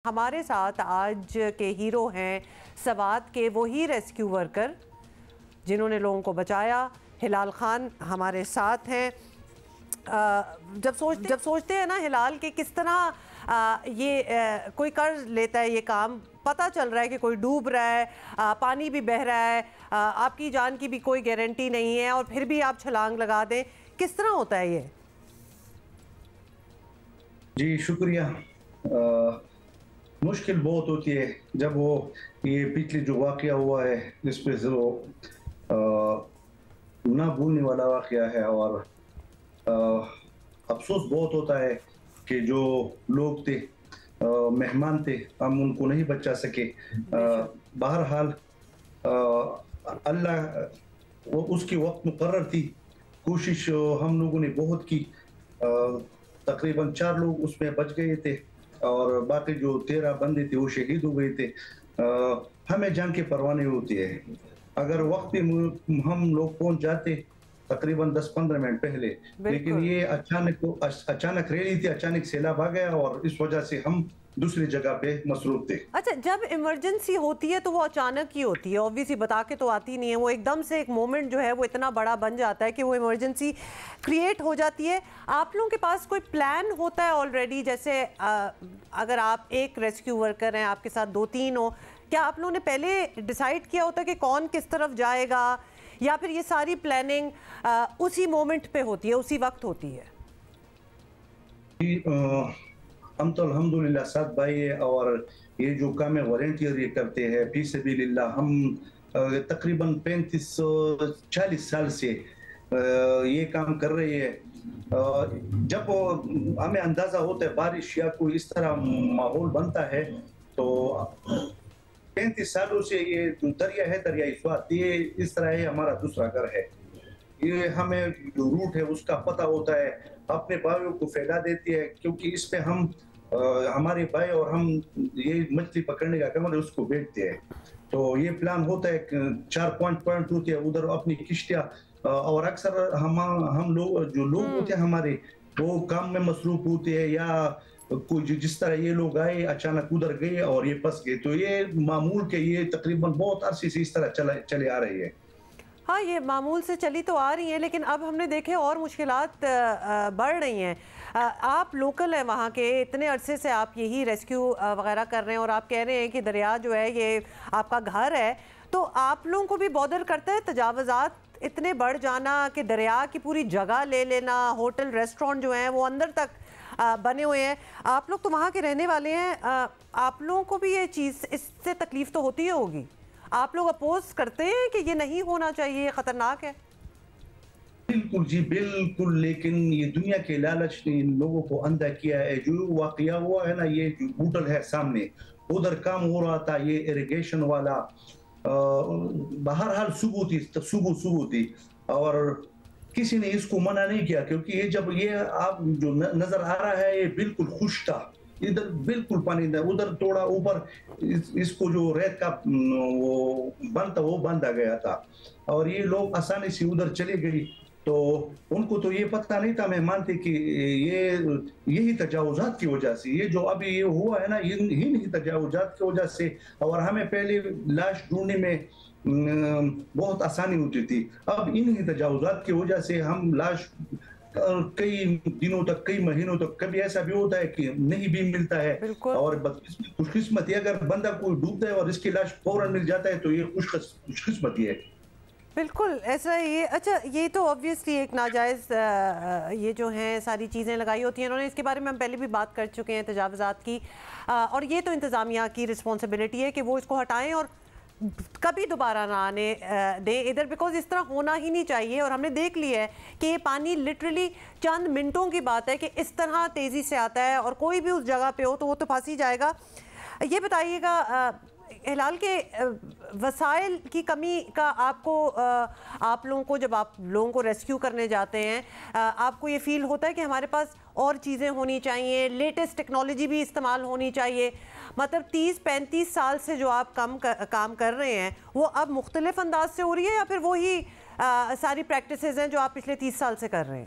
ہمارے ساتھ آج کے ہیرو ہیں سوات کے وہی ریسکیو ورکر جنہوں نے لوگوں کو بچایا. ہلال خان ہمارے ساتھ ہیں. جب سوچتے ہیں نا ہلال کہ کس طرح یہ کوئی کر لیتا ہے یہ کام, پتہ چل رہا ہے کہ کوئی ڈوب رہا ہے, پانی بھی بہہ رہا ہے, آپ کی جان کی بھی کوئی گارنٹی نہیں ہے اور پھر بھی آپ چھلانگ لگا دیں, کس طرح ہوتا ہے یہ؟ جی شکریہ. مشکل بہت ہوتی ہے جب وہ یہ پچھلے جو واقعہ ہوا ہے جس پہ نہ بھولنے والا واقعہ ہے, اور افسوس بہت ہوتا ہے کہ جو لوگ تھے مہمان تھے ہم ان کو نہیں بچا سکے. بہرحال اللہ اس کی وقت مقرر تھی, کوشش ہم لوگوں نے بہت کی. تقریباً 4 لوگ اس میں بچ گئے تھے اور باقی جو 13 بندے تھے وہ شہید ہو گئے تھے. ہمیں جان کی پرواہ نہیں ہوتی ہے. اگر وقت پہ ہم لوگ پہنچ جاتے تقریباً 10-15 منٹ پہلے, لیکن یہ اچانک ریلی تھی, اچانک سیلاب آ گیا اور اس وجہ سے ہم دوسری جگہ پہ مصروف تھے. اچھا, جب ایمرجنسی ہوتی ہے تو وہ اچانک ہی ہوتی ہے, obviously بتا کے تو آتی نہیں ہے, وہ ایک دم سے ایک مومنٹ جو ہے وہ اتنا بڑا بن جاتا ہے کہ وہ ایمرجنسی کریٹ ہو جاتی ہے. آپ لوگوں کے پاس کوئی پلان ہوتا ہے آلریڈی؟ جیسے اگر آپ ایک ریسکیو ورکر ہیں, آپ کے ساتھ 2-3 ہو, کیا آپ لوگوں نے پہلے ڈیسائیڈ کیا ہوتا ہے کہ کون کس طرف جائے گا, یا پھر یہ ساری پلاننگ اسی مومنٹ پہ ہوتی ہے, اسی وقت ہوتی ہے؟ ہم تو الحمدللہ 7 بھائی ہیں اور یہ جو کام ہے والنٹیئر یہ کرتے ہیں فی سبیل اللہ. ہم تقریباً 35-40 سال سے یہ کام کر رہے ہیں. جب ہمیں اندازہ ہوتا ہے بارش یا کوئی اس طرح ماحول بنتا ہے تو 35 سالوں سے یہ دریا ہے, دریائے سوات, یہ اس طرح ہے ہمارا دوسرا گھر ہے. یہ ہمیں جو روٹ ہے اس کا پتہ ہوتا ہے, اپنے بھائیوں کو پھیلا دیتی ہے کیونکہ اس پہ ہم ہمارے بھائی اور ہم یہ مچھلی پکڑنے کا کام ہے اس کو بیچتے ہیں. تو یہ پلان ہوتا ہے, 4 پوائنٹ ہوتے ہیں ادھر اپنی کشتیاں, اور اکثر ہم لوگ جو لوگ ہوتے ہیں ہمارے وہ کام میں مصروف ہوتے ہیں, یا کوئی جس طرح یہ لوگ آئے اچانک ادھر گئے اور یہ پھنس گئے. تو یہ معمول کے یہ تقریباً بہت عرصے سے اس طرح چلے آ رہی ہے. ہاں, یہ معمول سے چلی تو آ رہی ہیں, لیکن اب ہم نے دیکھے اور مشکلات بڑھ رہی ہیں. آپ لوکل ہیں وہاں کے, اتنے عرصے سے آپ یہی ریسکیو وغیرہ کر رہے ہیں اور آپ کہہ رہے ہیں کہ دریا جو ہے یہ آپ کا گھر ہے, تو آپ لوگوں کو بھی بادر کرتا ہے تجاوزات اتنے بڑھ جانا کہ دریا کی پوری جگہ لے لینا, ہوٹل ریسٹورنٹ جو ہیں وہ اندر تک بنے ہوئے ہیں؟ آپ لوگ تو وہاں کے رہنے والے ہیں, آپ لوگوں کو بھی یہ چیز اس سے تکلیف تو ہوتی ہوگی. آپ لوگ اپوز کرتے ہیں کہ یہ نہیں ہونا چاہیے, یہ خطرناک ہے؟ بالکل جی بالکل, لیکن یہ دنیا کے لالچ نے ان لوگوں کو اندھا کیا ہے. جو واقعہ ہوا ہے نا, یہ جو ہوٹل ہے سامنے ادھر کام ہو رہا تھا, یہ ایریگیشن والا, بہرحال صبح تھی اور کسی نے اس کو منع نہیں کیا کیونکہ یہ جب یہ آپ جو نظر آ رہا ہے یہ بالکل خشک تھا, ادھر بالکل پانی تھا, ادھر تھوڑا اوپر اس کو جو ریت کا وہ بند تھا وہ بند آ گیا تھا اور یہ لوگ آسانی سے ادھر چلے گئے. تو ان کو تو یہ پتہ نہیں تھا, میں مانتے کہ یہی تجاوزات کی وجہ سے یہ جو ابھی یہ ہوا ہے نا, یہی تجاوزات کی وجہ سے. اور ہمیں پہلے لاش ڈھونڈنے میں بہت آسانی ہوتی تھی, اب انہی تجاوزات کی وجہ سے ہم لاش کئی دنوں تک, کئی مہینوں تک, کبھی ایسا بھی ہوتا ہے کہ نہیں بھی ملتا ہے. اور خوش قسمتی اگر بندہ کوئی ڈوبتا ہے اور اس کی لاش فوراً مل جاتا ہے تو یہ خوش قسمتی ہے. بالکل ایسا ہی ہے. اچھا, یہ تو obviously ایک ناجائز یہ جو ہیں ساری چیزیں لگائی ہوتی ہیں انہوں نے, اس کے بارے میں ہم پہلے بھی بات کر چکے ہیں تجاوزات کی, اور یہ تو انتظامیہ کی رسپانسبلٹی ہے کہ وہ اس کو ہٹائیں اور کبھی دوبارہ نہ آنے دیں ادھر, بیکاز اس طرح ہونا ہی نہیں چاہیے. اور ہم نے دیکھ لیا ہے کہ یہ پانی لٹرلی چند منٹوں کی بات ہے کہ اس طرح تیزی سے آتا ہے, اور کوئی بھی اس جگہ پہ ہو تو وہ تو پھنس ہی جائے گا. یہ بتائیے گا ہلال کے وسائل کی کمی کا آپ لوگوں کو, جب آپ لوگوں کو ریسکیو کرنے جاتے ہیں, آپ کو یہ فیل ہوتا ہے کہ ہمارے پاس اور چیزیں ہونی چاہیے, لیٹسٹ ٹیکنالوجی بھی استعمال ہونی چاہیے؟ مطلب 30-35 سال سے جو آپ کام کر رہے ہیں وہ اب مختلف انداز سے ہو رہی ہے, یا پھر وہی ساری پریکٹسز ہیں جو آپ پچھلے 30 سال سے کر رہے ہیں؟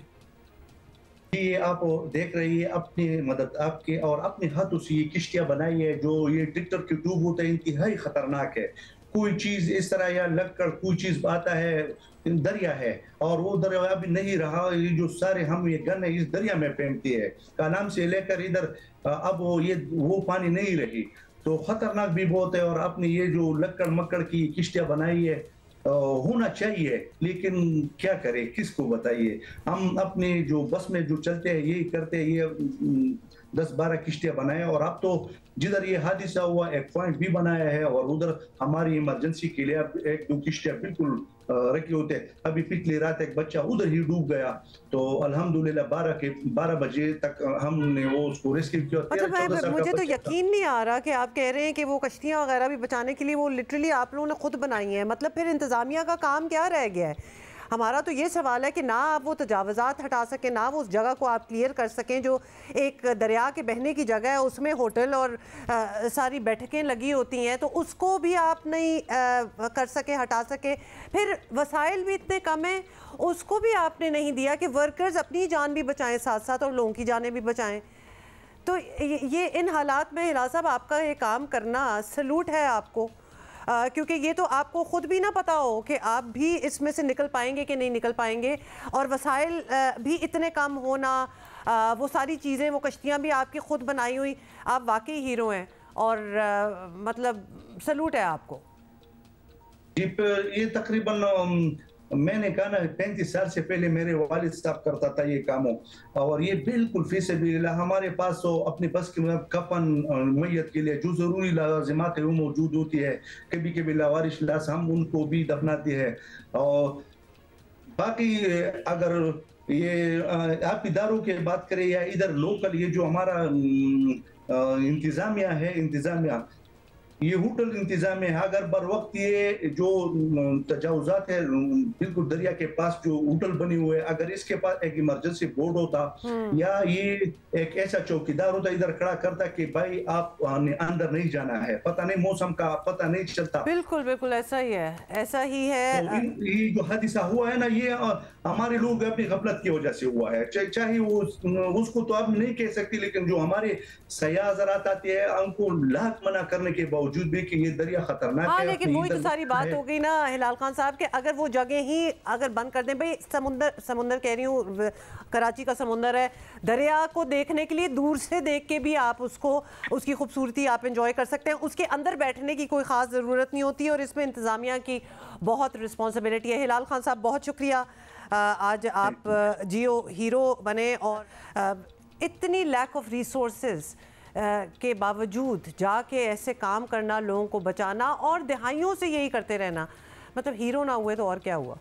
یہ آپ دیکھ رہی ہے اپنی مدد آپ کے اور اپنے ہاتھوں سے یہ کشتیاں بنائی ہے، جو یہ ٹریکٹر کے ٹیوب ہوتا ہے انتہائی خطرناک ہے. کوئی چیز اس طرح یا لگ کر کوئی چیز آتا ہے، دریا ہے اور وہ دریا ابھی نہیں رہا، یہ جو سارے ہم یہ گن ہے اس دریا میں پھینکتے ہیں کالام سے لے کر ادھر، اب وہ پانی نہیں رہی تو خطرناک بھی بہت ہے. اور اپنی یہ جو لکڑ مکڑ کی کشتیاں بنائی ہے ہونا چاہیے، لیکن کیا کرے، کس کو بتائیے. ہم اپنے جو بس میں جو چلتے ہیں یہی کرتے ہیں، یہ 10-12 کشتیاں بنائے اور اب تو جدھر یہ حادثہ ہوا ایک پوائنٹ بھی بنایا ہے اور ادھر ہماری ایمرجنسی کے لیے 1-2 کشتیاں بالکل رکھے ہوتے ہیں. ابھی پچھلی رات ایک بچہ ادھر ہی ڈوب گیا تو الحمدللہ 12 بجے تک ہم نے وہ اس کو ریسکیو کیا. مطلب مجھے تو یقین نہیں آ رہا کہ آپ کہہ رہے ہیں کہ وہ کشتیاں وغیرہ بھی بچانے کے لیے وہ لٹرلی آپ لوگوں نے خود بنائی ہیں. مطلب پھر انتظامیہ کا کام کیا رہ گیا ہے؟ ہمارا تو یہ سوال ہے کہ نہ آپ وہ تجاوزات ہٹا سکیں، نہ وہ اس جگہ کو آپ کلیئر کر سکیں جو ایک دریا کے بہنے کی جگہ ہے، اس میں ہوٹل اور ساری بیٹھکیں لگی ہوتی ہیں، تو اس کو بھی آپ نہیں کر سکے، ہٹا سکے. پھر وسائل بھی اتنے کم ہیں، اس کو بھی آپ نے نہیں دیا کہ ورکرز اپنی جان بھی بچائیں ساتھ ساتھ اور لوگوں کی جانیں بھی بچائیں. تو یہ ان حالات میں ہلال صاحب آپ کا یہ کام کرنا سلوٹ ہے آپ کو، کیونکہ یہ تو آپ کو خود بھی نہ پتا ہو کہ آپ بھی اس میں سے نکل پائیں گے کہ نہیں نکل پائیں گے، اور وسائل بھی اتنے کم ہونا، وہ ساری چیزیں، وہ کشتیاں بھی آپ کی خود بنائی ہوئی. آپ واقعی ہیرو ہیں اور مطلب سلوٹ ہے آپ کو. یہ تقریباً میں نے کہا نا 35 سال سے پہلے میرے والد صاحب کرتا تھا یہ کاموں، اور یہ بالکل فی سبیل اللہ ہمارے پاس تو اپنے بس کے کفن میت کے لیے جو ضروری لازمات ہے وہ موجود ہوتی ہے. کبھی کبھی لاوارث لاش ہم ان کو بھی دفناتے ہیں. اور باقی اگر یہ آپ اداروں کی بات کریں یا ادھر لوکل یہ جو ہمارا انتظامیہ ہے، انتظامیہ یہ ہوٹل انتظام ہے، اگر بر وقت یہ جو تجاوزات ہے بالکل دریا کے پاس جو ہوٹل بنی ہوئے، اگر اس کے پاس ایک ایمرجنسی بورڈ ہوتا یا یہ ایک ایسا چوکیدار ہوتا ادھر کھڑا کرتا کہ بھائی آپ اندر نہیں جانا ہے، پتہ نہیں موسم کا پتہ نہیں چلتا. بالکل بالکل ایسا ہی ہے، ایسا ہی ہے. یہ جو حادثہ ہوا ہے نا یہ ہمارے لوگ اپنی غفلت کی وجہ سے ہوا ہے. چاہے وہ اس کو تو اب نہیں کہہ سکتی، لیکن جو ہمارے سیاح حضرات آتے ہیں ان کو لاکھ منع کرنے کے باوجود بھی کہ یہ دریا خطرناک ہے. ہاں لیکن وہی تو ساری بات ہو گئی نا ہلال خان صاحب کہ اگر وہ جگہ ہی اگر بند کر دیں، بھئی سمندر کہہ رہی ہوں، کراچی کا سمندر ہے، دریا کو دیکھنے کے لیے دور سے دیکھ کے بھی آپ اس کی خوبصورتی آپ انجوائے کر سکتے ہیں، اس کے اندر بیٹھنے کی کوئی خاص ضرورت نہیں ہوتی، اور اس میں انتظامیہ کی بہت رسپانسبلٹی ہے. ہلال خان صاحب بہت شکریہ، آج آپ جیو ہیرو بنے، اور اتنی لیک آف ریسورسز کے باوجود جا کے ایسے کام کرنا، لوگوں کو بچانا اور دہائیوں سے یہی کرتے رہنا، مطلب ہیرو نہ ہوئے تو اور کیا ہوا.